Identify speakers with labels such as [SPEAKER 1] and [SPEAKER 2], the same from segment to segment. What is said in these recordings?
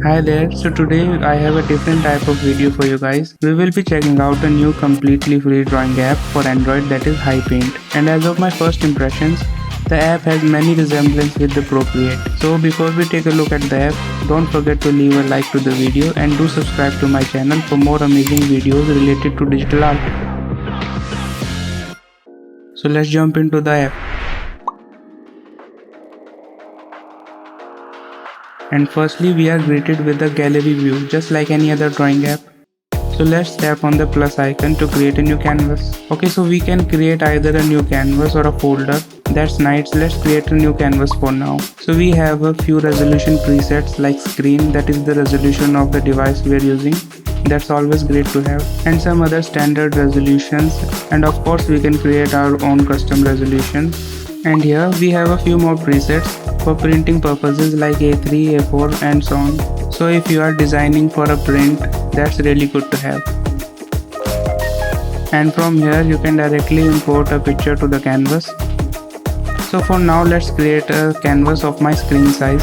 [SPEAKER 1] Hi there, so today I have a different type of video for you guys. We will be checking out a new completely free drawing app for Android that is HiPaint. And as of my first impressions, the app has many resemblance with the Procreate. So before we take a look at the app, don't forget to leave a like to the video and do subscribe to my channel for more amazing videos related to digital art. So let's jump into the app. And firstly we are greeted with the gallery view just like any other drawing app. So let's tap on the plus icon to create a new canvas. Okay, so we can create either a new canvas or a folder. That's nice, let's create a new canvas for now. So we have a few resolution presets like screen, that is the resolution of the device we are using. That's always great to have. And some other standard resolutions, and of course we can create our own custom resolution. And here we have a few more presets for printing purposes like A3, A4 and so on. So if you are designing for a print, that's really good to have. And from here you can directly import a picture to the canvas. So for now let's create a canvas of my screen size.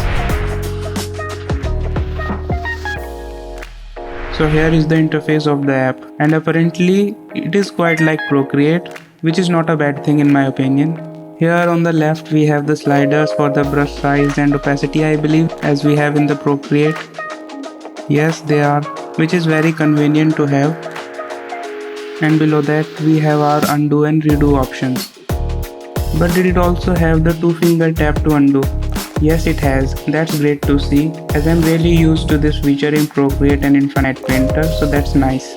[SPEAKER 1] So here is the interface of the app, and apparently it is quite like Procreate, which is not a bad thing in my opinion. Here on the left we have the sliders for the brush size and opacity, I believe, as we have in the Procreate. Yes, they are, which is very convenient to have. And below that we have our undo and redo options. But did it also have the 2-finger tap to undo? Yes, it has. That's great to see, as I'm really used to this feature in Procreate and Infinite Painter, so that's nice.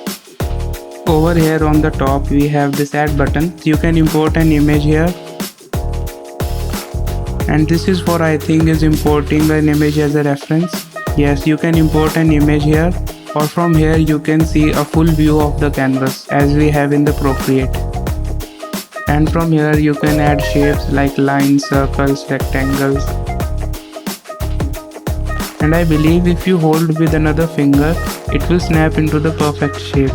[SPEAKER 1] Over here on the top we have this add button. You can import an image here. And this is for, I think, is importing an image as a reference. Yes, you can import an image here, or from here you can see a full view of the canvas as we have in the Procreate. And from here you can add shapes like lines, circles, rectangles. And I believe if you hold with another finger, it will snap into the perfect shape.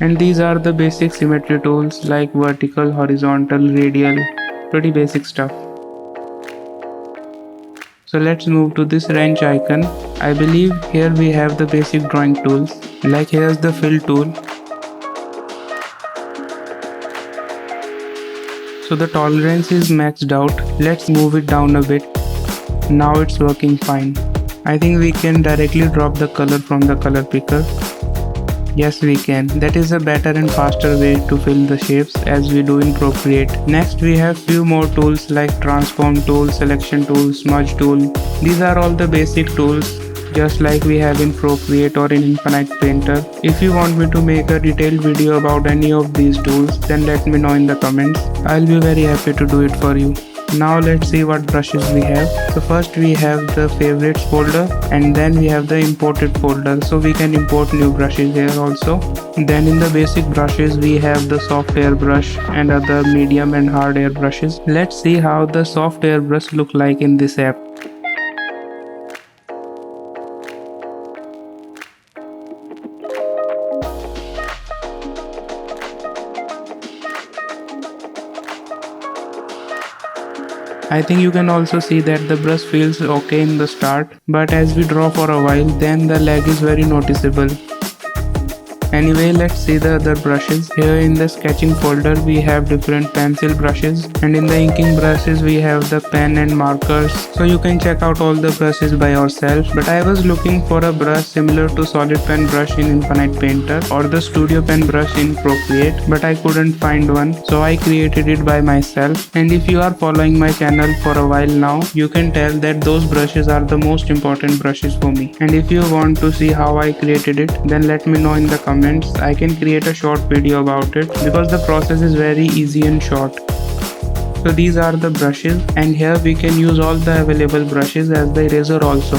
[SPEAKER 1] And these are the basic symmetry tools like vertical, horizontal, radial. Pretty basic stuff. So let's move to this wrench icon. I believe here we have the basic drawing tools, like here's the fill tool. So the tolerance is maxed out. Let's move it down a bit. Now it's working fine. I think we can directly drop the color from the color picker. Yes, we can. That is a better and faster way to fill the shapes as we do in Procreate. Next we have few more tools like transform tool, selection tool, smudge tool. These are all the basic tools just like we have in Procreate or in Infinite Painter. If you want me to make a detailed video about any of these tools, then let me know in the comments. I'll be very happy to do it for you. Now let's see what brushes we have. So first we have the favorites folder, and then we have the imported folder, so we can import new brushes here also. Then in the basic brushes we have the soft airbrush and other medium and hard airbrushes. Let's see how the soft airbrush look like in this app. I think you can also see that the brush feels okay in the start, but as we draw for a while, then the lag is very noticeable. Anyway, let's see the other brushes. Here in the sketching folder we have different pencil brushes, and in the inking brushes we have the pen and markers, so you can check out all the brushes by yourself. But I was looking for a brush similar to solid pen brush in Infinite Painter or the studio pen brush in Procreate, but I couldn't find one, so I created it by myself. And if you are following my channel for a while now, you can tell that those brushes are the most important brushes for me. And if you want to see how I created it, then let me know in the comments. I can create a short video about it because the process is very easy and short. So these are the brushes, and here we can use all the available brushes as the eraser also.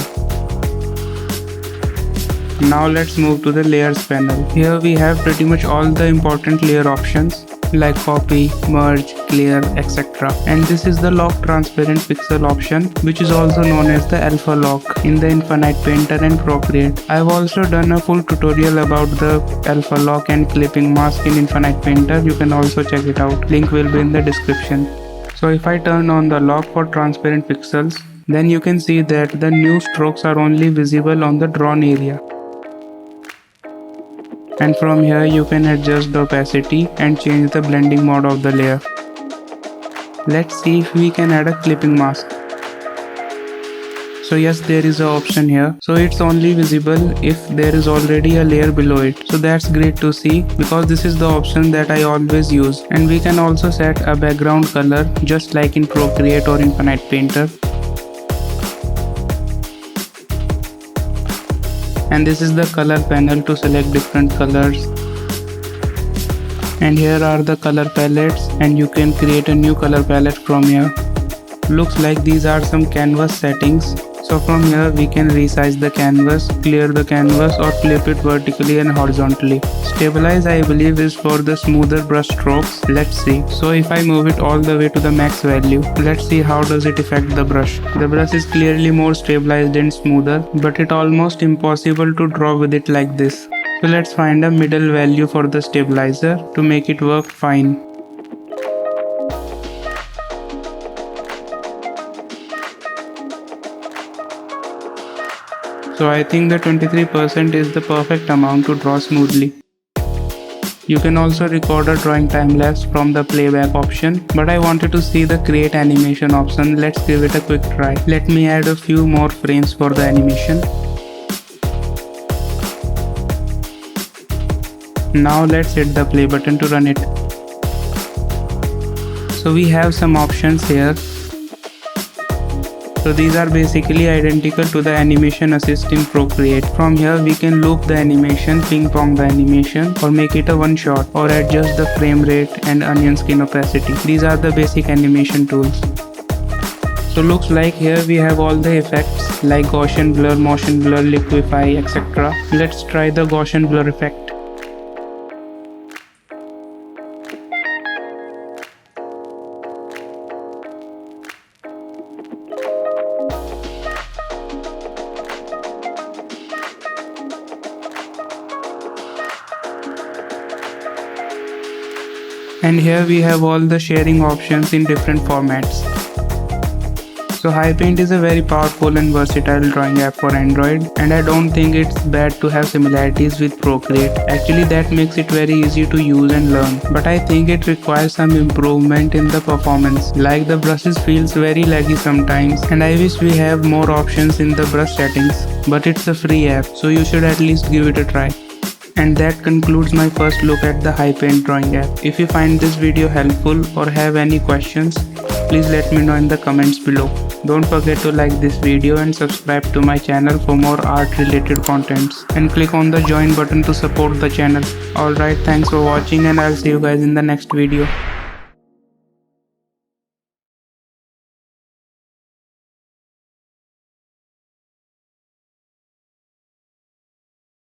[SPEAKER 1] Now let's move to the layers panel. Here we have pretty much all the important layer options like copy, merge, clear, etc. And this is the lock transparent pixel option, which is also known as the alpha lock in the Infinite Painter and Procreate. I've also done a full tutorial about the alpha lock and clipping mask in Infinite Painter. You can also check it out. Link will be in the description. So if I turn on the lock for transparent pixels, then you can see that the new strokes are only visible on the drawn area. And from here you can adjust the opacity and change the blending mode of the layer. Let's see if we can add a clipping mask. So yes, there is an option here. So it's only visible if there is already a layer below it. So that's great to see, because this is the option that I always use. And we can also set a background color just like in Procreate or Infinite Painter. And this is the color panel to select different colors. And here are the color palettes, and you can create a new color palette from here. Looks like these are some canvas settings. So from here we can resize the canvas, clear the canvas, or flip it vertically and horizontally. Stabilize, I believe, is for the smoother brush strokes. Let's see. So if I move it all the way to the max value, let's see how does it affect the brush. The brush is clearly more stabilized and smoother, but it's almost impossible to draw with it like this. So let's find a middle value for the stabilizer to make it work fine. So I think the 23% is the perfect amount to draw smoothly. You can also record a drawing time lapse from the playback option, but I wanted to see the create animation option. Let's give it a quick try. Let me add a few more frames for the animation. Now let's hit the play button to run it. So we have some options here. So these are basically identical to the animation assist in Procreate. From here we can loop the animation, ping pong the animation, or make it a one shot, or adjust the frame rate and onion skin opacity. These are the basic animation tools. So looks like here we have all the effects like Gaussian blur, motion blur, liquify, etc. Let's try the Gaussian blur effect. And here we have all the sharing options in different formats. So HiPaint is a very powerful and versatile drawing app for Android, and I don't think it's bad to have similarities with Procreate. Actually, that makes it very easy to use and learn. But I think it requires some improvement in the performance. Like the brushes feels very laggy sometimes, and I wish we have more options in the brush settings. But it's a free app, so you should at least give it a try. And that concludes my first look at the HiPaint drawing app. If you find this video helpful or have any questions, please let me know in the comments below. Don't forget to like this video and subscribe to my channel for more art related contents. And click on the join button to support the channel. Alright, thanks for watching, and I'll see you guys in the next video.